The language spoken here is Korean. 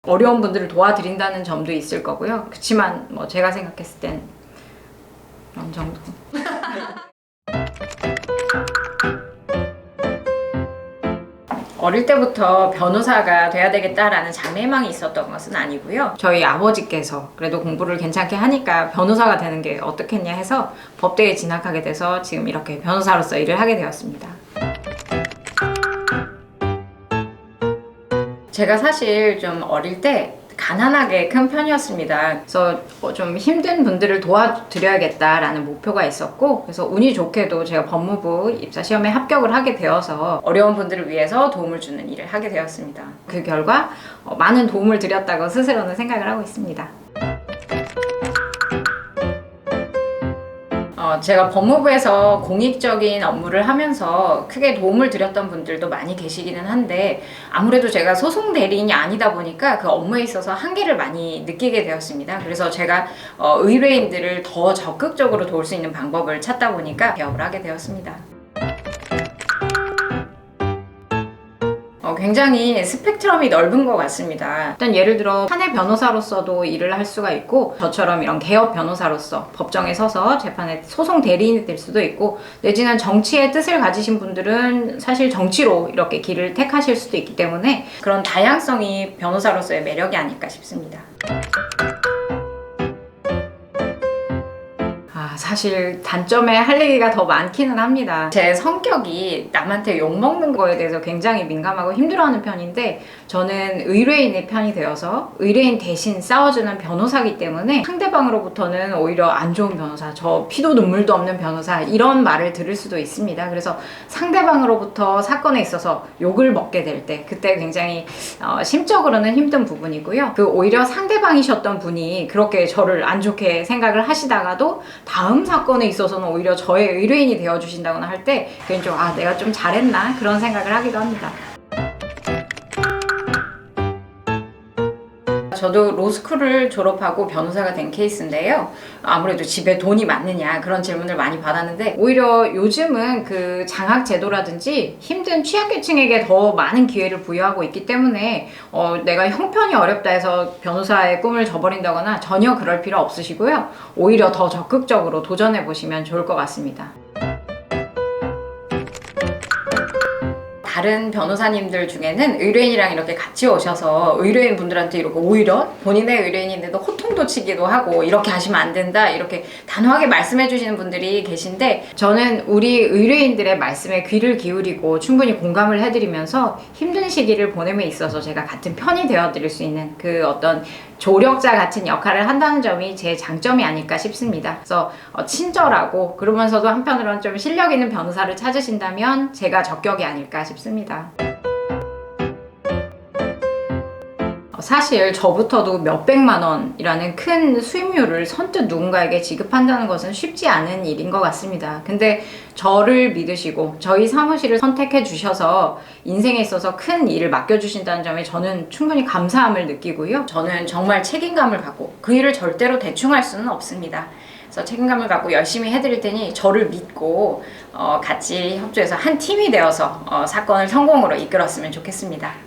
어려운 분들을 도와드린다는 점도 있을 거고요. 그렇지만 뭐 제가 생각했을 땐 어느 정도. 어릴 때부터 변호사가 돼야 되겠다라는 장래희망이 있었던 것은 아니고요. 저희 아버지께서 그래도 공부를 괜찮게 하니까 변호사가 되는 게 어떻겠냐 해서 법대에 진학하게 돼서 지금 이렇게 변호사로서 일을 하게 되었습니다. 제가 사실 좀 어릴 때 가난하게 큰 편이었습니다. 그래서 좀 힘든 분들을 도와드려야겠다라는 목표가 있었고, 그래서 운이 좋게도 제가 법무부 입사시험에 합격을 하게 되어서 어려운 분들을 위해서 도움을 주는 일을 하게 되었습니다. 그 결과 많은 도움을 드렸다고 스스로는 생각을 하고 있습니다. 제가 법무부에서 공익적인 업무를 하면서 크게 도움을 드렸던 분들도 많이 계시기는 한데, 아무래도 제가 소송 대리인이 아니다 보니까 그 업무에 있어서 한계를 많이 느끼게 되었습니다. 그래서 제가 의뢰인들을 더 적극적으로 도울 수 있는 방법을 찾다 보니까 개업을 하게 되었습니다. 굉장히 스펙트럼이 넓은 것 같습니다. 일단 예를 들어 사내 변호사로서도 일을 할 수가 있고, 저처럼 이런 개업 변호사로서 법정에 서서 재판의 소송 대리인이 될 수도 있고, 내지는 정치의 뜻을 가지신 분들은 사실 정치로 이렇게 길을 택하실 수도 있기 때문에 그런 다양성이 변호사로서의 매력이 아닐까 싶습니다. 사실 단점에 할 얘기가 더 많기는 합니다. 제 성격이 남한테 욕먹는 거에 대해서 굉장히 민감하고 힘들어하는 편인데, 저는 의뢰인의 편이 되어서 의뢰인 대신 싸워주는 변호사이기 때문에 상대방으로부터는 오히려 안 좋은 변호사, 저 피도 눈물도 없는 변호사, 이런 말을 들을 수도 있습니다. 그래서 상대방으로부터 사건에 있어서 욕을 먹게 될 때 그때 굉장히 심적으로는 힘든 부분이고요. 오히려 상대방이셨던 분이 그렇게 저를 안 좋게 생각을 하시다가도 다음 사건에 있어서는 오히려 저의 의뢰인이 되어주신다거나 할 때 그냥 좀 내가 좀 잘했나 그런 생각을 하기도 합니다. 저도 로스쿨을 졸업하고 변호사가 된 케이스인데요. 아무래도 집에 돈이 많느냐 그런 질문을 많이 받았는데, 오히려 요즘은 그 장학 제도라든지 힘든 취약계층에게 더 많은 기회를 부여하고 있기 때문에 내가 형편이 어렵다 해서 변호사의 꿈을 저버린다거나 전혀 그럴 필요 없으시고요. 오히려 더 적극적으로 도전해 보시면 좋을 것 같습니다. 다른 변호사님들 중에는 의뢰인이랑 이렇게 같이 오셔서 의뢰인 분들한테 이렇게 오히려 본인의 의뢰인인데도 호통도 치기도 하고, 이렇게 하시면 안 된다 이렇게 단호하게 말씀해 주시는 분들이 계신데, 저는 우리 의뢰인들의 말씀에 귀를 기울이고 충분히 공감을 해드리면서 힘든 시기를 보냄에 있어서 제가 같은 편이 되어드릴 수 있는 그 어떤 조력자 같은 역할을 한다는 점이 제 장점이 아닐까 싶습니다. 그래서 친절하고 그러면서도 한편으로는 좀 실력 있는 변호사를 찾으신다면 제가 적격이 아닐까 싶습니다. 사실 저부터도 몇백만 원이라는 큰 수임료를 선뜻 누군가에게 지급한다는 것은 쉽지 않은 일인 것 같습니다. 근데 저를 믿으시고 저희 사무실을 선택해 주셔서 인생에 있어서 큰 일을 맡겨주신다는 점에 저는 충분히 감사함을 느끼고요. 저는 정말 책임감을 갖고 그 일을 절대로 대충 할 수는 없습니다. 그래서 책임감을 갖고 열심히 해드릴 테니 저를 믿고 같이 협조해서 한 팀이 되어서 사건을 성공으로 이끌었으면 좋겠습니다.